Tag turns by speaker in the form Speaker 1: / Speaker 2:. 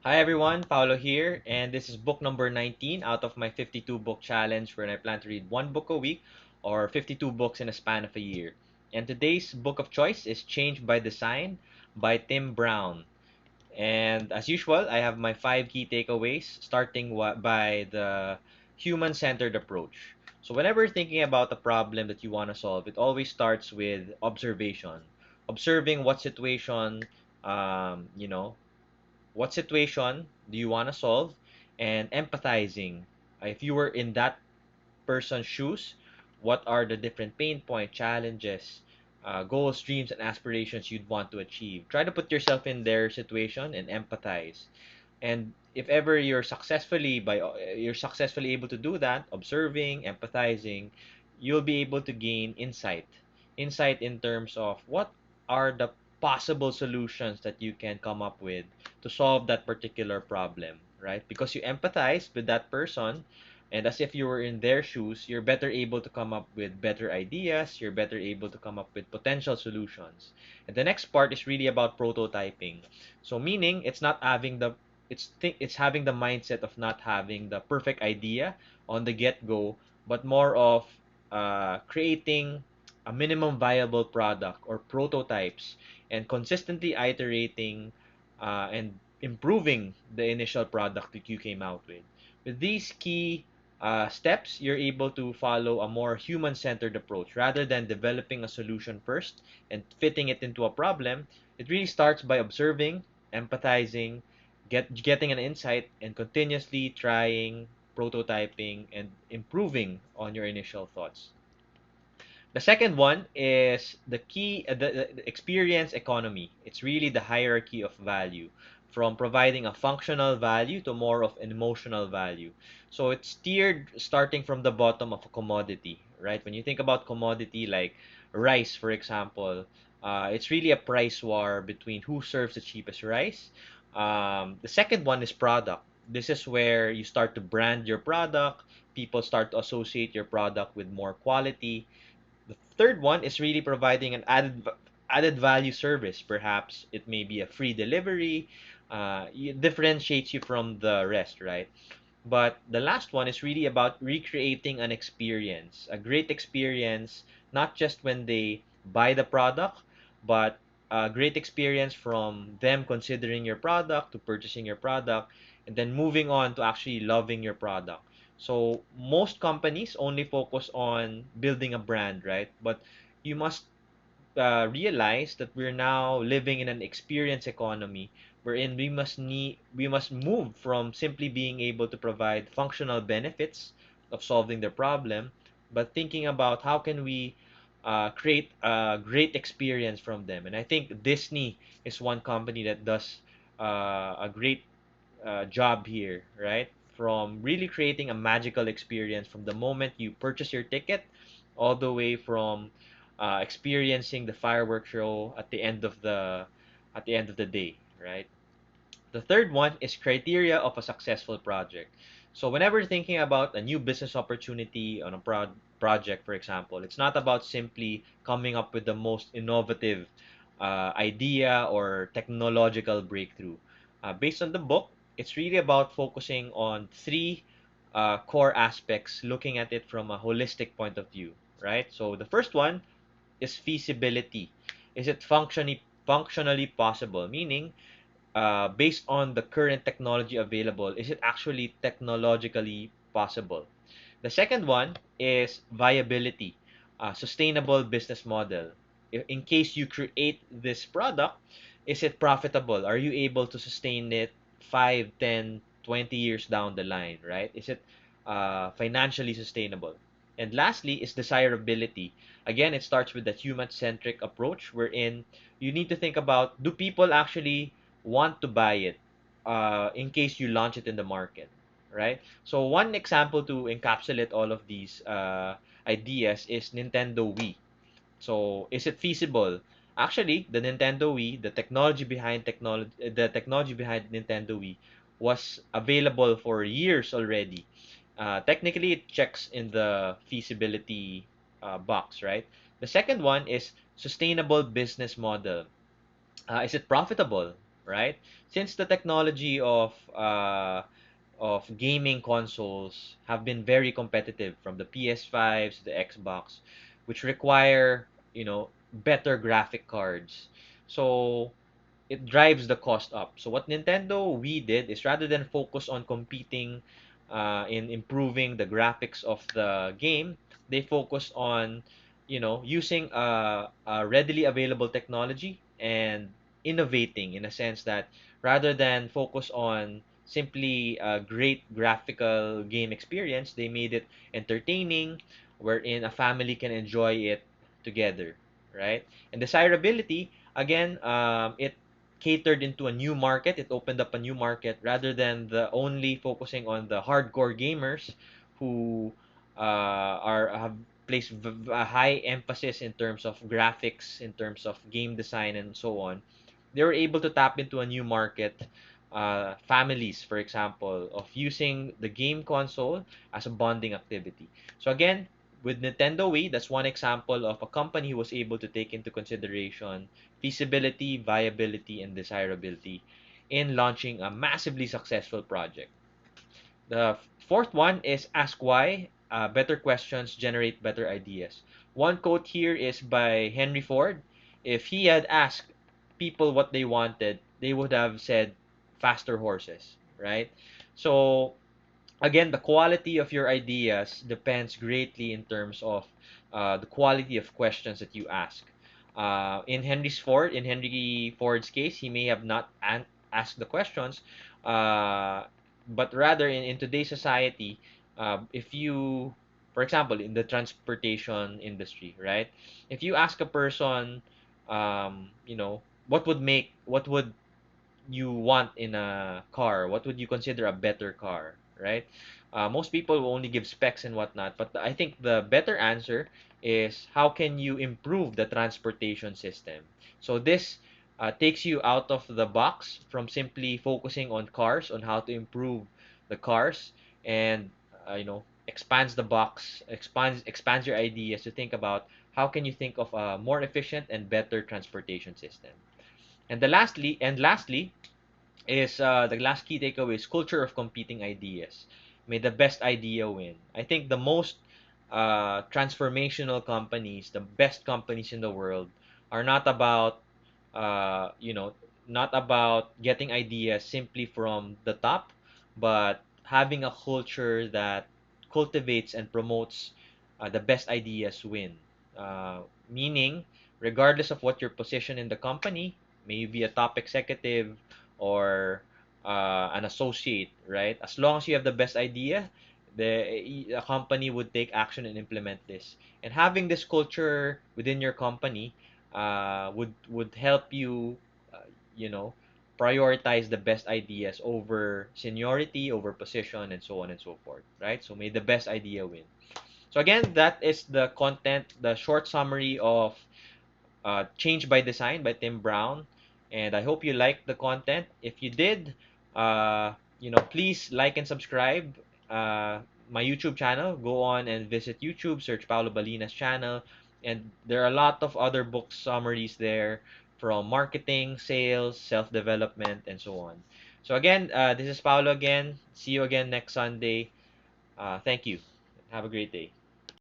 Speaker 1: Hi everyone, Paolo here, and this is book number 19 out of my 52 book challenge where I plan to read one book a week or 52 books in a span of a year. And today's book of choice is Change by Design by Tim Brown. And as usual, I have my five key takeaways, starting by the human centered approach. So, whenever thinking about a problem that you want to solve, it always starts with observation. Observing what situation, um, you know, what situation do you want to solve, and empathizing. If you were in that person's shoes, what are the different pain point challenges, goals, dreams, and aspirations you'd want to achieve? Try to put yourself in their situation and empathize. And if ever you're successfully able to do that, observing, empathizing, you'll be able to gain insight in terms of what are the possible solutions that you can come up with to solve that particular problem, right? Because you empathize with that person, and as if you were in their shoes, you're better able to come up with better ideas, you're better able to come up with potential solutions. And the next part is really about prototyping. So meaning it's not having the it's having the mindset of not having the perfect idea on the get-go, but more of creating a minimum viable product or prototypes and consistently iterating and improving the initial product that you came out with. With these key steps, you're able to follow a more human-centered approach rather than developing a solution first and fitting it into a problem. It really starts by observing, empathizing, getting an insight, and continuously trying, prototyping, and improving on your initial thoughts. The second one is the experience economy. It's really the hierarchy of value from providing a functional value to more of an emotional value. So it's tiered starting from the bottom of a commodity, right? When you think about commodity like rice, for example, it's really a price war between who serves the cheapest rice. The second one is product. This is where you start to brand your product. People start to associate your product with more quality. The third one is really providing an added value service. Perhaps it may be a free delivery. It differentiates you from the rest, right? But the last one is really about recreating an experience, a great experience, not just when they buy the product, but a great experience from them considering your product to purchasing your product and then moving on to actually loving your product. So most companies only focus on building a brand, right? But you must realize that we're now living in an experience economy wherein we must move from simply being able to provide functional benefits of solving the problem, but thinking about how can we create a great experience from them. And I think Disney is one company that does a great job here, right? From really creating a magical experience from the moment you purchase your ticket all the way from experiencing the fireworks show at the end of the day, right? The third one is criteria of a successful project. So whenever thinking about a new business opportunity on a project, for example, it's not about simply coming up with the most innovative idea or technological breakthrough. Based on the book, it's really about focusing on three core aspects, looking at it from a holistic point of view, right? So the first one is feasibility. Is it functionally possible? Meaning, based on the current technology available, is it actually technologically possible? The second one is viability, sustainable business model. In case you create this product, is it profitable? Are you able to sustain it 5, 10, 20 years down the line, right? Is it financially sustainable? And lastly is desirability. Again, it starts with the human-centric approach wherein you need to think about, do people actually want to buy it in case you launch it in the market, right? So one example to encapsulate all of these ideas is Nintendo Wii. So is it feasible? Actually, the technology behind Nintendo Wii was available for years already. Technically, it checks in the feasibility box, right? The second one is sustainable business model. Is it profitable, right? Since the technology of gaming consoles have been very competitive, from the PS5s to the Xbox, which require, better graphic cards. So it drives the cost up. So what Nintendo we did is, rather than focus on competing in improving the graphics of the game, they focus on, using a readily available technology and innovating, in a sense that, rather than focus on simply a great graphical game experience, they made it entertaining, wherein a family can enjoy it together, right? And desirability, again, it catered into a new market. It opened up a new market, rather than the only focusing on the hardcore gamers who are have placed a high emphasis in terms of graphics, in terms of game design, and so on. They were able to tap into a new market, families, for example, of using the game console as a bonding activity. So again, with Nintendo Wii, that's one example of a company who was able to take into consideration feasibility, viability, and desirability in launching a massively successful project. The fourth one is ask why. Better questions generate better ideas. One quote here is by Henry Ford. If he had asked people what they wanted, they would have said faster horses, right? So again, the quality of your ideas depends greatly in terms of the quality of questions that you ask. In Henry Ford's case, he may have not asked the questions, uh, but rather in today's society, if you, for example, in the transportation industry, right? If you ask a person, what would you want in a car? What would you consider a better car, right? Most people will only give specs and whatnot, but I think the better answer is, how can you improve the transportation system? So this takes you out of the box from simply focusing on cars, on how to improve the cars, and expands the box, expands your ideas to think about how can you think of a more efficient and better transportation system. And lastly, is the last key takeaway is culture of competing ideas. May the best idea win. I think the most transformational companies, the best companies in the world, are not about uh, you know not about getting ideas simply from the top, but having a culture that cultivates and promotes the best ideas win. Meaning, regardless of what your position in the company, may you be a top executive or an associate, right? As long as you have the best idea, a company would take action and implement this. And having this culture within your company would help you, uh, you know, prioritize the best ideas over seniority, over position, and so on and so forth, right? So may the best idea win. So again, that is the content, the short summary of Change by Design by Tim Brown. And I hope you liked the content. If you did, please like and subscribe my YouTube channel. Go on and visit YouTube, search Paolo Balina's channel. And there are a lot of other book summaries there, from marketing, sales, self-development, and so on. So again, this is Paolo again. See you again next Sunday. Thank you. Have a great day.